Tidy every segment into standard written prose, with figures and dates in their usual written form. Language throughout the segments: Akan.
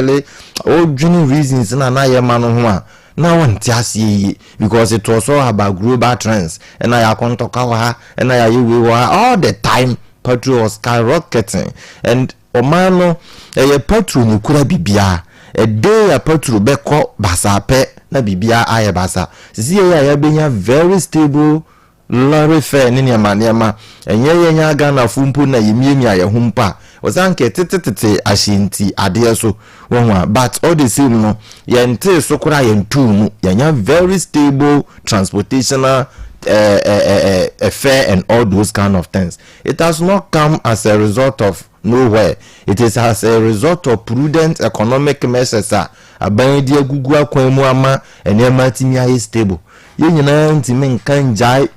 really all genuine reasons na ye man ho na want tie because it was all about global trends and I kontoka and I we were all the time petrol was skyrocketing and omano petrol ni kura bibia a day a petrol beko basa pe na bibia aye basa sisi ya benya very stable lorry fare ni niama enye nya Ghana fumpo na yemiemia ye humpa ozanke tete ashinti ade so wonwa but all the same no yente so kura yentu mu yanya very stable transportational fare and all those kind of things. It has not come as a result of nowhere. It is as a result of prudent economic measures. Abandi gugu akwemu ama enema timi aye stable. Ye nyina ntimi nkan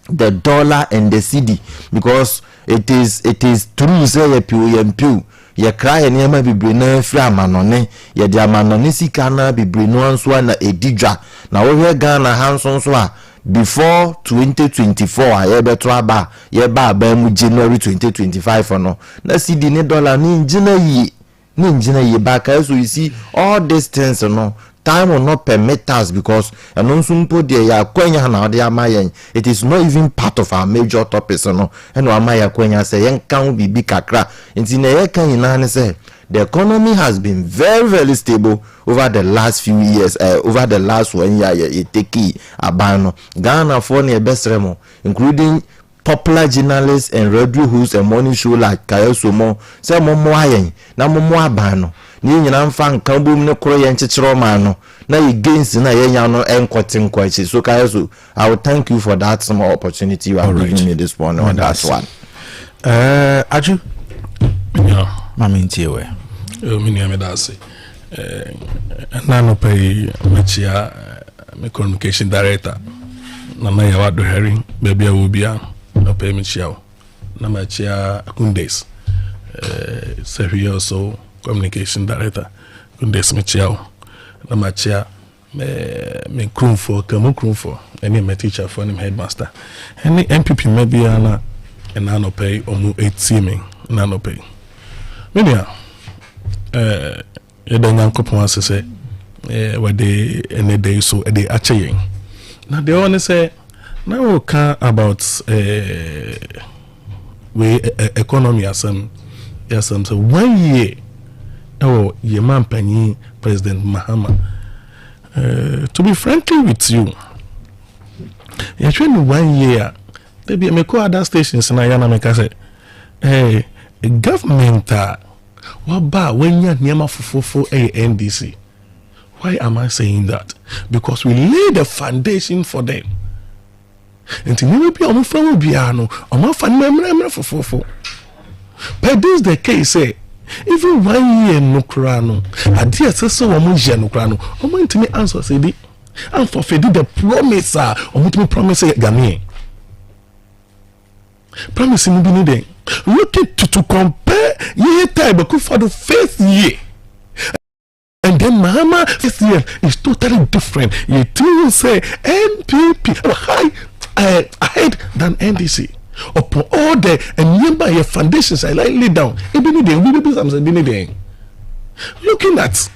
the dollar and the cedi because it is true say ye POMP ye cry enema bibre na fira manone ye dia manone sika na bibre no anso na edidwa na wo hwe Ghana hanso so a before 2024 ayebetwa ba ye ba mu January 2025 no na cedi ne dollar ni njina yi back so you see all these things no time will not permit us because anonsumpo de ya kwenya na de amayen it is not even part of our major topics no and amaya kwenya say yen kan bibi kakra nti na ye kan ina ne say the economy has been very very stable over the last few years over the last 1 year it take abano Ghana for ne besremo including popular journalists and radio hosts and morning show like Kayaso-08 say momo ayen na momo abano ni nyina mfa nkambum ne koro ye nchechero ma no na against na ye nya no enkotin kwachi so Kayaso I will thank you for that small opportunity you have given me this morning on that one. Aju mami ntiwe mini amedase nano pay machia me communication director na na ya wado hearing baby awobia no pay machia na machia Kundes Sehi also communication director Kundes machia na machia me krumfo kamu krumfo any my teacher for him headmaster any MPP media na nano pay omu 8 nano pay media yeda nyankopon asese wede ene day so e dey acheyen na the one say now we can about we economy asem so 1 year ye man panyi President Mahama to be frankly with you you train 1 year they be me call other stations na yana me ka say government waba wenya niema fufufo NDC. Why am I saying that? Because we lay the foundation for them. Until we be on from Biano, on my fan member fufufo. But this the case say even 1 year no krano. I dear so omuja no krano. Omo ntimi answer say di. And for fedi the promise omo ntimi promise Ghanaian. Promise mu bi ni den. Looking to compare year time for the first year. And then Mahama this year is totally different. You do say NPP ahead than NDC. Upon all the and nearby your foundations are lightly down. Even they will be something. Looking at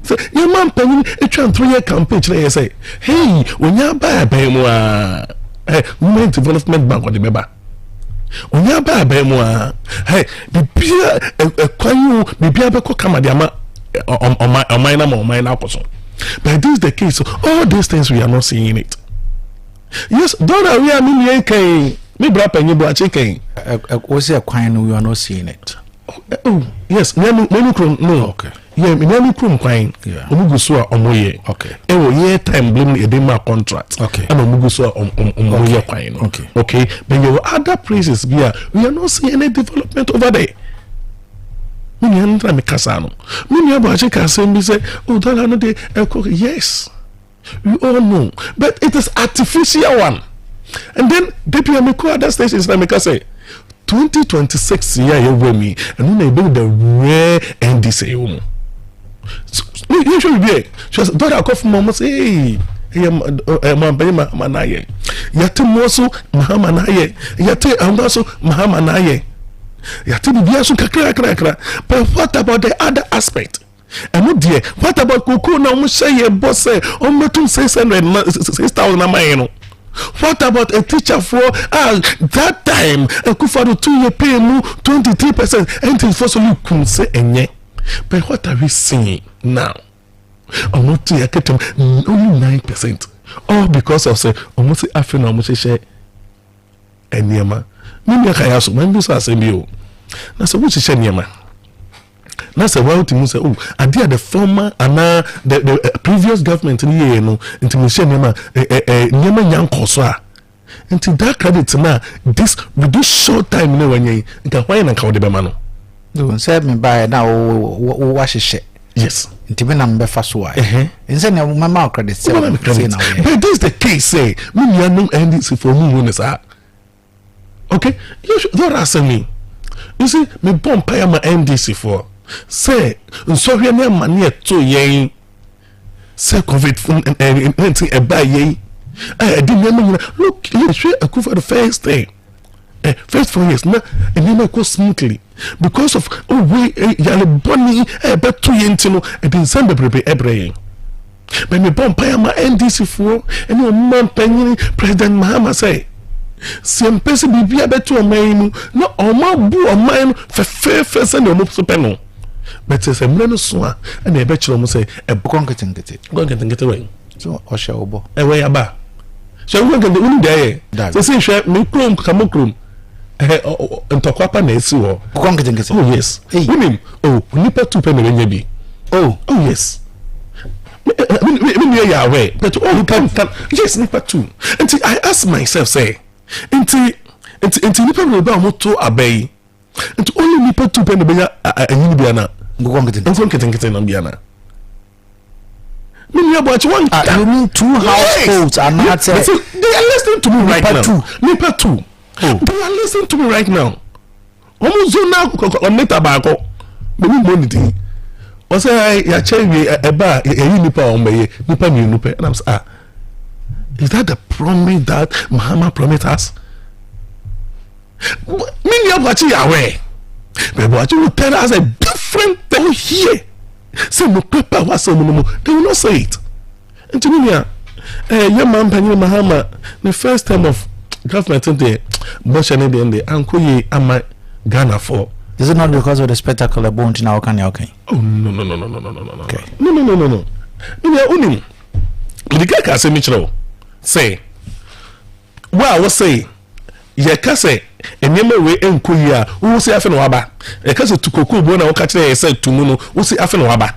so your man penny a 3-year campaign they say, hey, when you buy Women Development Bank on the member. Onya ba ba mu a hey bibia ekwanyu bibia be ko kama de ama on my person. But this is the case. So all these things we are not seeing it. Yes, don't we are me kan me bra panyi bo ache kan we say ekwan we are not seeing it. Oh yes, no. Okay. Yeah, me krum kwan. Omugu so omoye. Okay. Ewo year time bloom e dey ma contract. Okay. And omugu so omoye kwan. Okay. Okay. But your other places we are not seeing any development over there. Many anta me kasa no. Many abache kasa me say, oh dollar no dey yes. We all know, but it is artificial one. And then DPM me call other stations na me kasa 2026 year you with me and when they build the rare NDC you should be just don't call for mama say hey Mahama naye yate moso Mahama naye yate ambaso Mahama naye yate bibia so kakra but what about the other aspect And no dear, what about Coco now? Say your boss say, to 6,000 a mile. What about a teacher for that time? A Kufado 2-year pay mu 23%. And it's for some you say any. But what are we seeing now? I'm not to get only 9%. All because of say almost African almost share and Niama. Mimi Kayaso, when you say you. Now so which is Niama. Now say well to say, oh, I did the former and the previous government in here, no, into Niama Young Kosa. Until that credit now, this with this short time, no one you can find and count the bemano. Don't say me by now, wash a shit. Yes. Inti na mbefa so ai. Inse na mama credit say na. But this is the case say, me no NDC for me no say. Okay? You should don't ask me. You see, me bomb pay my NDC for. Say, so here na mania to yen. Say COVID anything e buy yen. I didn't look, you sure I could for the first day. First 4 years now, and then I go smoothly because of you're bunny about 2 years and then send the baby every but me bomb pay my NDC for and your man penny President Mahama say some person be about to a man no or my boo or mine for first and almost penal but it's a man so and I bet you almost say a book get it away so or shall bo away aba so we can do there so say share me come ntokwapa na esi wo kokongete oh yes women nipa 2 pe na benye bi oh yes me ya away but all come yes nipa 2 until I ask myself say until nipa no ba moto abai until only nipa 2 pe na benya anyi bia na kokongete na bia na me ya about one you mean 2 households are not they are listening to me right now nipa 2 they are listening to me right now. Almost so now on tobacco. But we money. I say ya change a bar a nipa on me nipa me nupe and I'm say is that the promise that Muhammad promised us? Many of what you are aware. But what you will tell us a different thing here. Say no paper was so no they will not say it. And to me young man Penny Muhammad the first time of government in the motion in the uncle ye ama Ghana for. Is it not because of the spectacle of Bounty now? Can you okay? Oh no. Okay. No. Maybe only the guy can say Mitchell say. Well, I was say ye can say a name way uncle ya who say after no aba. A case to Coco Bona catch a said to Muno who say after no aba.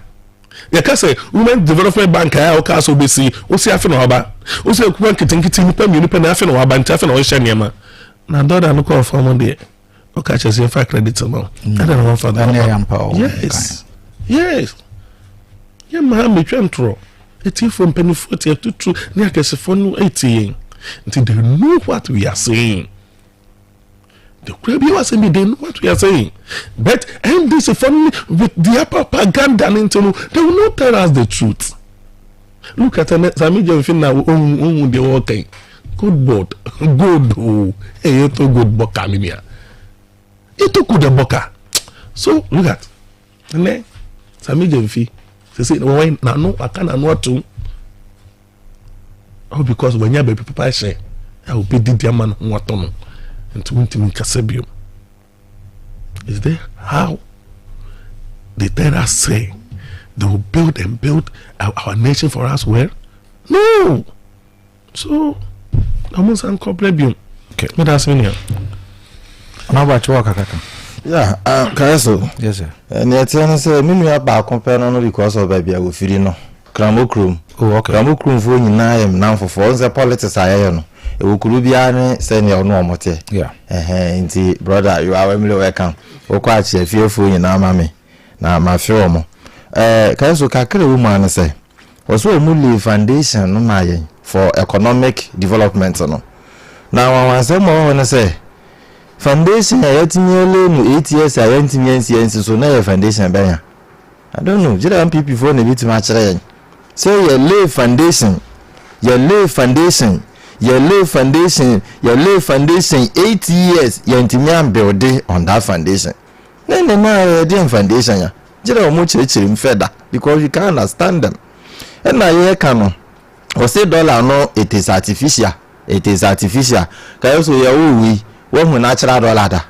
Ye can say Women Development Bank or Castle BC who say after no aba. Who say one kitting nipa after no aba and after no shanyama. Na daughter no call for Monday. Okay, just if I credit now. I don't know for that. Yes. Yes. Yeah, man, me try. It's from penny 40 to true. Near case phone 80. Until they know what we are saying. The crab you are saying they know what we are saying. But and this phone with the propaganda into they will not tell us the truth. Look at Samijo fin now the working. Good board. Good. Hey, you to good boka minia. You to good boka. So look at. And then Samijo fi. They say why no I can't know to. Oh, because when you baby papa say I will be the man what on and to win Kasebio. Is there how they tell us say they will build and build our nation for us well? No. So almost uncomplete. Okay. What does mean here? How about you, Kaka? Yeah, Kayaso. Yes, sir. And yet, I say, me about compare because of baby, I will feel no. Kramokrum. Oh, okay. Kramokrum for you now for the politics I know. It will be an senior no mote. Yeah. Indeed, brother, you are welcome. O quite a few for you now, mammy. Now, my film. Kayaso Kakari woman say, was so Muli foundation no my for economic development no. Now I want some more when I say foundation I yet nearly 8 years I went in years so now foundation banya. I don't know, just people for a bit much rain. So your lay foundation 8 years you build on that foundation. Then now foundation ya. Jira omo chiri feda because you can't understand them. And na ye kano o say dollar no it is artificial. It is artificial. Kayaso ya we hu natural dollar da.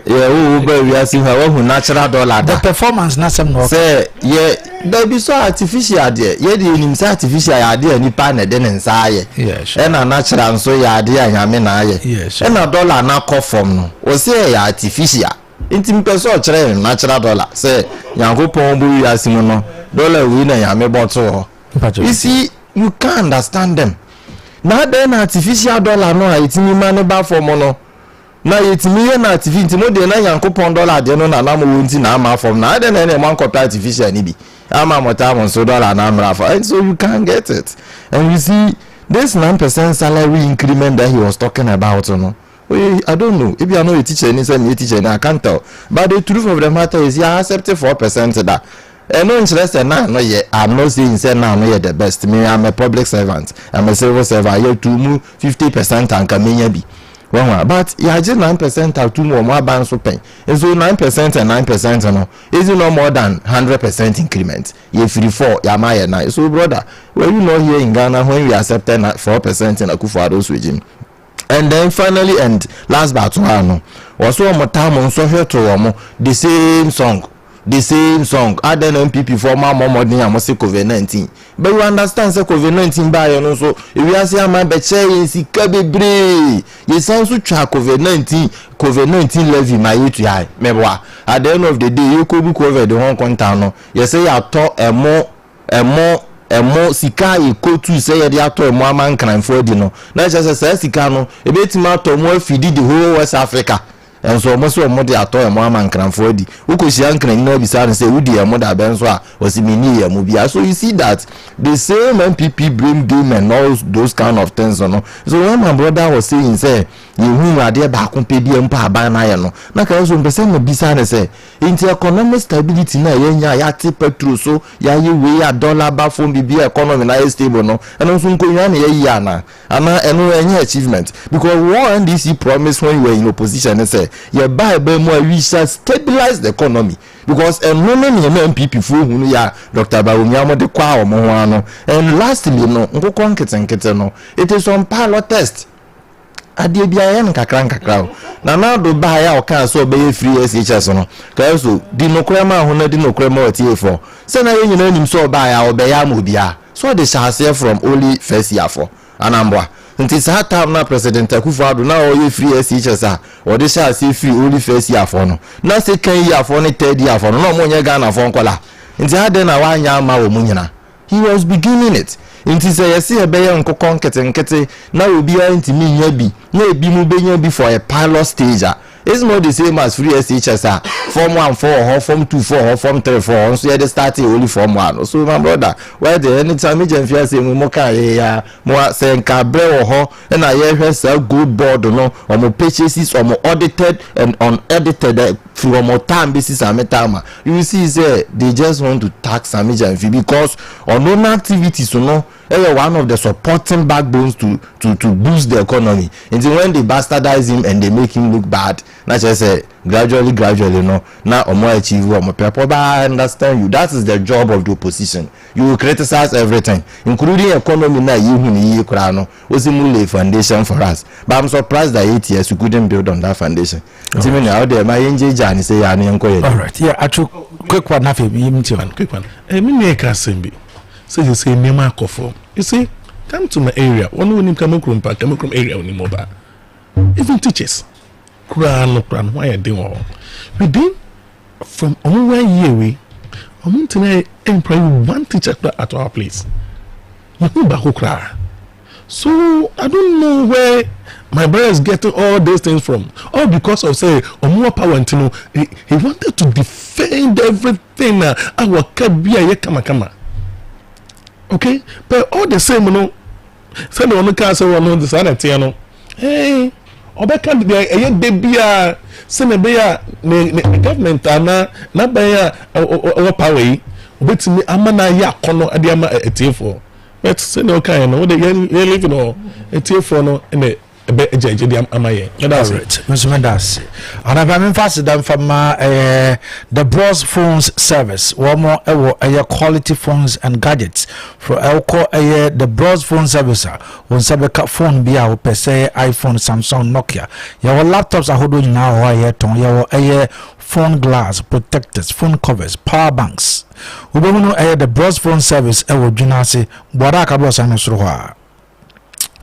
Yeah, we are seeing how natural dollar. The performance na some no. Say yeah, there be so artificial there. Yeah, the nim say artificial ya there ni pa na den nsa aye. Yes. And na natural so ya there anyame na aye. Yes. And na dollar na come from no. O say ya artificial. Inti mpeso chere natural dollar. Say yankopon bu wi asimu no. Dollar we na yame boto. You see, you can't understand them. Now then artificial dollar no itimi mane ba for mono. Na yetimi na artificial mo de na yankopon dollar de no na na mo wonti na ama from na de na man copy artificial ni bi ama mota mo so dollar na amra for, and so you can't get it. And you see this 9% salary increment that he was talking about, you know, I don't know if you are not a teacher and a teacher, I can't tell, but the truth of the matter is you are accepting 4% that. And no interest now, no yet. I'm not saying say now no yet the best. Me, I'm a public servant. I'm a civil servant. You to move 50% and can be. But yeah, just 9% or 2 more bands to pay. And so 9% and 9%, no, is no more than 100% increment. If you 4, yeah, my night. So brother, well, you know here in Ghana when we accepted 4% in Akufo-Addo's regime. And then finally, and last but one, also more time on so here to the same song. The same song. Other than MPP former more than COVID-19. But you understand say COVID-19 by you know, so if you are saying my BECHEM is kabebre. You sound so track COVID-19 levy my you to high. Mebwa. At the end of the day, you could be covered the Hong Kong town. You say you talk a more sika equal to say the actor more man crime for no. Not just say sika no. A bit matter more feed the whole West Africa. And so most of them are toy more man can for the who could see uncle no be and say who dear mother Benswa was in mini movie. So you see that the same MPP bring game and all those kind of things, you know. So when my brother was saying, say, you who are there back on pay the by no. Now can also be saying the say into economic stability na ya petrol so ya we a dollar back from the economy na stable no. And also na any achievement because one NDC promise when you were in opposition and say your Bible more we shall stabilize the economy because many MPP for who ya Dr. Bawumia de kwa omo no. And lastly no nkoko nkete no it is on pilot test. Adeakye Abia kakra na now do buy ya o kan so be free SHS no Kayaso di nokrema ho na di nokrema otie for say na yen nyina nim so buy ya o be ya mo bia so they shall say from only first year for anambwa nti sa time na president Akufo-Addo na o ye free SHS a o de shall say free only first year for no na second year for no third year for no mo nye Ghana for nkola nti ade na wa nya ma wo mu nyina he was beginning it. Inti say yesi ebeye nkoko nkete na obi a ntimi nya bi na ebi mu benya bi for a pilot stage. It's not the same as free SHS. Form 1 4 or form 2 4 or form 3 4. So you start only form 1. So my brother, why the anytime me Jenfia say mo ka ya mo say nka bre ho and I hear say good board no or mo purchases or mo audited and unedited from more time basis and metama. You see say they just want to tax Jenfia because on no activities so no one of the supporting backbones to boost the economy. And when they bastardize him and they make him look bad, not just say gradually no now or more achieve or more people. But I understand you. That is the job of the opposition. You will criticize everything, including economy. Now you krano was a foundation for us. But I'm surprised that 8 years you couldn't build on that foundation. Right. Out there, my NJ Johnny say all right, yeah, actually quick one quick one. So you say Nema Kofo. You see, come to my area. One who come from area on mobile. Even teachers. Kran, why are they all? We did from on 1 year we. I want to employ one teacher at our place. So I don't know where my brother is getting all these things from. All because of say more power and know he wanted to defend everything. Our kabia kama. Okay, but all the same, no. Send on the castle on the sanity, no. Hey, Obeka, they be a Senabea, government, not by a power. But me, Amana Yakono, Adiama, a tear for. But send okay, no, they living all a tear for no, and ebe eje di amaye that's it Mr. Das and I'm fast them from the Bros Phones service one more quality phones and gadgets for elko the Bros Phone service on sabeka phone bia per se iPhone Samsung Nokia your laptops are holding now your phone glass protectors phone covers power banks ubemu the Bros Phone service junase boraka boss anosro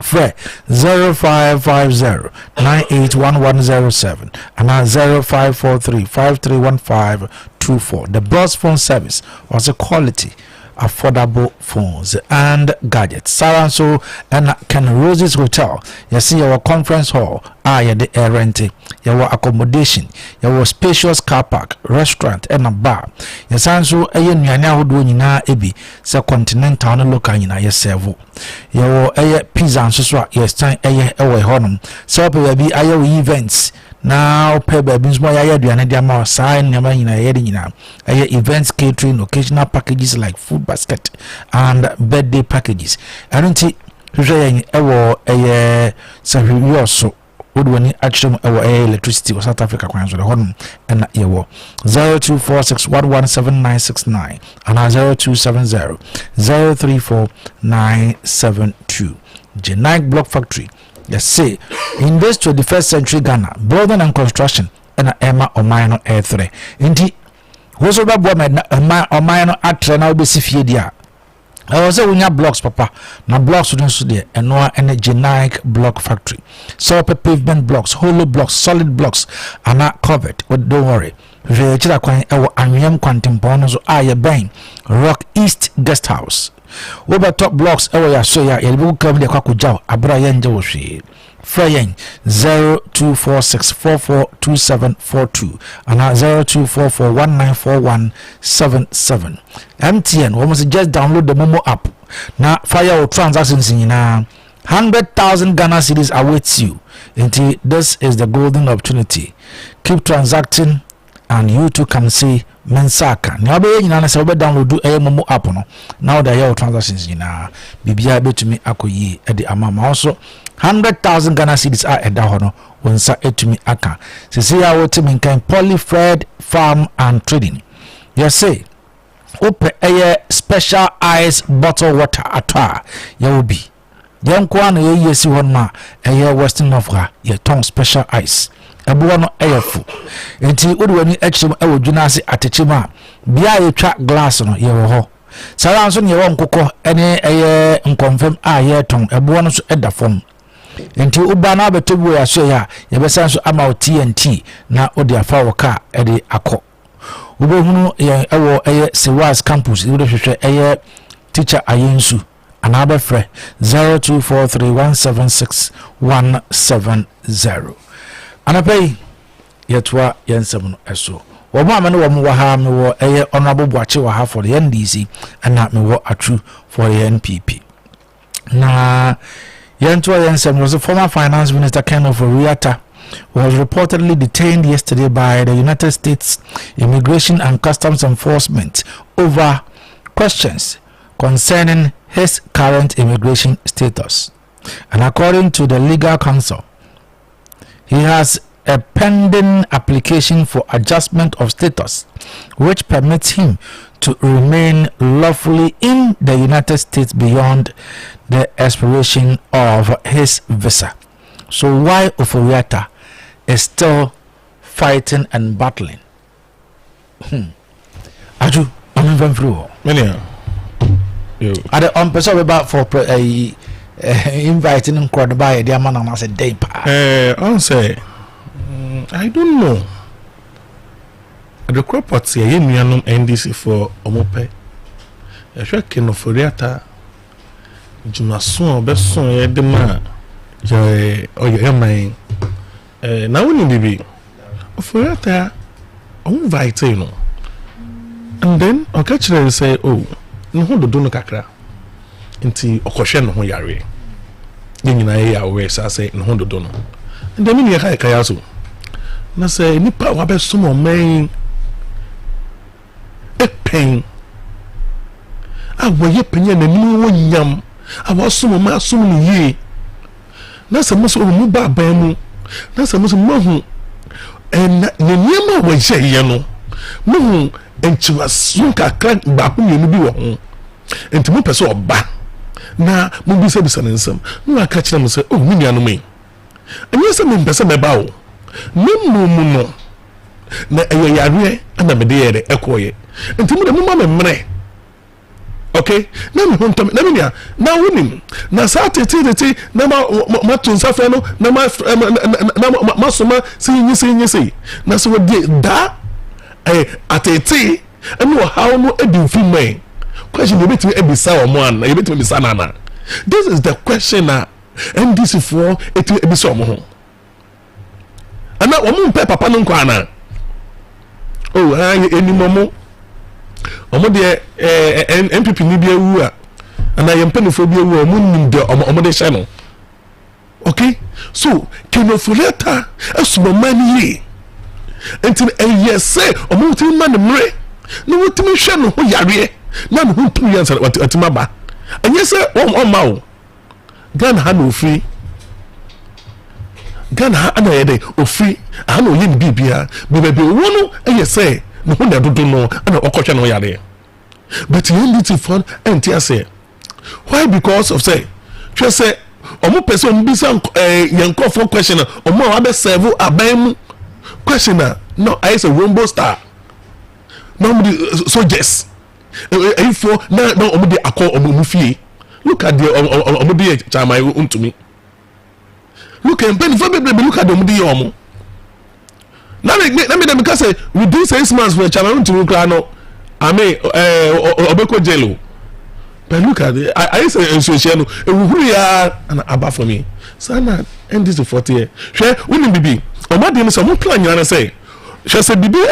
Fre 0550 981107 and 0543 531524. The Bros Phone service was a quality, affordable phones and gadgets. Saranso and Ken Rose's Hotel. You see our conference hall. The air renting. Your accommodation. Your spacious car park, restaurant and a bar. Your sanso nyanya hodo nyina ebi se continental no local nyina ye serve. Your pizza and so yes time ewe honum. So be ayo events. Now pay baby small ya aduane dia ma sign nyama nyina ye nyina events catering occasional packages like food basket and birthday packages. Anunti hwehwe ewo sahwiyo so wodwani actually ewo electricity of South Africa kwanzo the honum and yewo 0246117969 and 0270034972 Genike Block Factory. Yes, say in this 21st century Ghana, building and construction and Emma or minor A3. Indeed, who's about woman or minor at now be Sifia. I was a blocks, papa. Now blocks wouldn't so there and no and a Genike Block Factory. So pavement blocks, hollow blocks, solid blocks are not covered. But don't worry. Vechira kwan ewo anwem kwantempono so aye ben Rock East Guest House. Over top blocks ewo ya so ya yelibu kam de kwakujaw abra yenje wo hwe. Freyen 0246442742 and 0244194177. MTN we must just download the Momo app. Now fire or transactions in 100,000 Ghana cedis awaits you. Until this is the golden opportunity. Keep transacting and you too can see mensaka na be nyina na se we download Momo app no now that your transactions nyina bibia betumi akoyi e de amama also 100,000 Ghana cedis are eda ho no wonsa etumi aka se se ya wotimi nkan Polyfred Farm and Trading. You say open a special ice bottle water atwa ya obi yenko na ye yesi won ma Western Africa ye ton special ice ebuwa no eyefu enti odwani extreme ewodwunase atechima bia ye twa glass no ye wo ho sara nso ne ye wo nkokɔ ene nkonfam ye ton ebuwa no so eda fom enti uba na betobu ya so ya ye besa so ama TNT na odi afa wo ka ede akɔ ubehunu ye ewo Sewas campus iwo hwehwɛ teacher ayensu another frɛ 0243176170 anapay yetwa yensem no eso wo ma me no wo mo ha me wo honorable Boache wa ha for the NDC and me wo atru for the NPP na yentwa yensem was the former finance minister Kayaso-08 was reportedly detained yesterday by the United States Immigration and Customs Enforcement over questions concerning his current immigration status. And according to the legal counsel, he has a pending application for adjustment of status, which permits him to remain lawfully in the United States beyond the expiration of his visa. So why Oforiatta is still fighting and battling? Aju, I'm even through. Many Are the person about for inviting him crowd by the man and I said day pa. I'll say I don't know. The crop what's a union NDC for Omope. A shaking of Foriata Jumason, Besson, the man. Or your mind. Now, when you be Foriata, invite you know. And then I'll catch them and say, oh, no, do no kakra. Inti okoshe no ho yare. Nyina ya we say no do no. And then me ya Kayaso. Na say nipa wa be sumo man e pen. A wo ye penya na ni wo nyam. A wo sumo ma sumo ni ye. na sɛ mo so mu ba ban mu na sɛ mo so mahu ne nneɛma a wɔyɛyɛ no mohu nkyiwaso kakra baako mmienu bi wɔ ho nti mo pɛ sɛ ɔba na mo bisa ne nsɛm na aka kyerɛ mo sɛ oh me nuanom yi ɛnyɛ sɛ mempɛ sɛ mɛba wo ne mu no na ɛyɛ yareɛ ana mede yɛ de ɛkɔɔyɛ nti mo de mo ma me mmerɛ okay na me hontam na me nia na wonim na saa tete na ma to nsafɛ no na ma soma sɛ na so wodi da atete ɛno how no edi mfim mai question yebetimi ebisa omo an yebetimi ebisa nana this is the question na NDC for etimi ebisa omo ho ana omo mpe papa no nkwa ana oh eni momo omo de MPP ni bia wu a ana yempenifo bia wu omo nim de omo de hye no okay so kenofuleta asuma mani enti eyese omo timi man mre na wotimi hwe no ho yare na no ho tumi yansa watima ba anyese on ma wo Ghana ha no free Ghana ha ana yede ofri ana oye bibia bebe wono eyese no ho na dodo no ana okotwe no yare but you need to find entiase why because of say twa say omo person bi say yankofo question omo abe serve aban question no I say rainbow star nobody soldiers for na omo de akọ omo fie look at the omo de chama untumi look at ben for baby look at the omo de omo na me dem ka say within 6 months for chama untumi kra no I mean obeko jello but look at it I say association no ya and aba for me sana end this 40 year hwe woni bibi omo de me so mo plan nyana say hwe say bibi